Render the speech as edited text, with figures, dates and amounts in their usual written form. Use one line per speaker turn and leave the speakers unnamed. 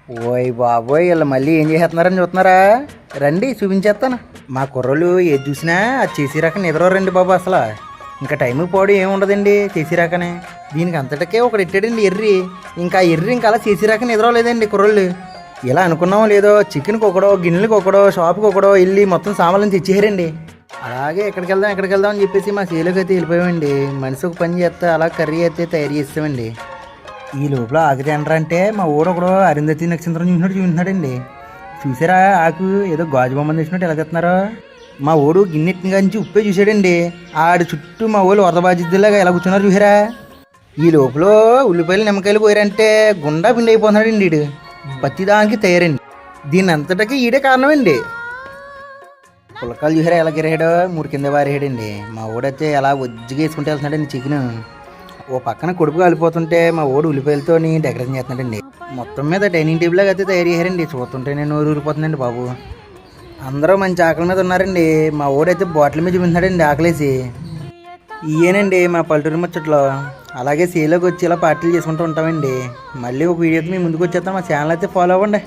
ఓయ్ బాబోయ్ వీళ్ళు మళ్ళీ ఏం చేస్తున్నారని చూస్తున్నారా? రండి చూపించేస్తాను. మా కుర్రోళ్ళు ఏది చూసినా అది చేసి రాక నిద్రరండి బాబు. అసలు ఇంకా టైం పోవడం ఏముండదండి చేసి రాకనే. దీనికి అంతటికే ఒకటి ఎట్టాడండి ఎర్రి. ఇంకా ఎర్రి ఇంకా అలా చేసి రాక నిద్రలేదండి కుర్రోళ్ళు. ఇలా అనుకున్నామో లేదో చికెన్కి ఒకడో, గిన్నెలకు ఒకడో, షాప్కి ఒకడో వెళ్ళి మొత్తం సామాన్లను తెచ్చేయారండి. అలాగే ఎక్కడికి వెళ్దాం అని చెప్పేసి మా సేలోకి అయితే వెళ్ళిపోయామండి. మనిషి ఒక పని చేస్తే అలా కర్రీ అయితే తయారు చేస్తామండి. ఈ లోపల ఆకు తినరంటే మా ఊరు ఒకడు అరుంధతి నక్షత్రం చూస్తున్నాడండి. చూసారా ఆకు ఏదో గాజు బొమ్మను చూసినట్టు ఎలా తెస్తున్నారో. మా ఓడు గిన్నెట్టిగా నుంచి ఉప్పే చూసాడండి. ఆడు చుట్టూ మా ఊళ్ళు వరద బాధ్యతలాగా ఎలా కూర్చున్నారు చూసారా. ఈ లోపల ఉల్లిపాయలు నిమ్మకాయలు పోయారంటే గుండా పిండి అయిపోతున్నాడండి వీడు. ప్రతిదానికి తయారండి. దీన్ని అంతటికీ ఈడే కారణమండి. పులకాలు చూసారా ఎలా గిరాడో, 3 కింద వారేయడండి. మా ఓడైతే ఎలా ఒజ్జిగా వేసుకుంటూ వెళ్తున్నాడండి చికెన్. ఓ పక్కన కొడుకు కాలిపోతుంటే మా ఓడు ఉల్లిపాయలతో డెకరేషన్ చేస్తున్నాడండి. మొత్తం మీద డైనింగ్ టేబుల్ లాగా అయితే తయారు చేశారండి. చూస్తుంటే నేను నోరు ఊరిపోతుందండి బాబు. అందరూ మంచి ఆకలి మీద ఉన్నారండి. మా ఓడైతే బాటిల్ మీద చూపించాడండి ఆకలేసి. ఇయేనండి మా పల్లెటూరు ముచ్చట్లో. అలాగే సీలోకి వచ్చి ఇలా పార్టీలు చేసుకుంటూ ఉంటామండి. మళ్ళీ ఒక వీడియోతో మీ ముందుకు వచ్చేస్తాం. మా ఛానల్ అయితే ఫాలో అవ్వండి.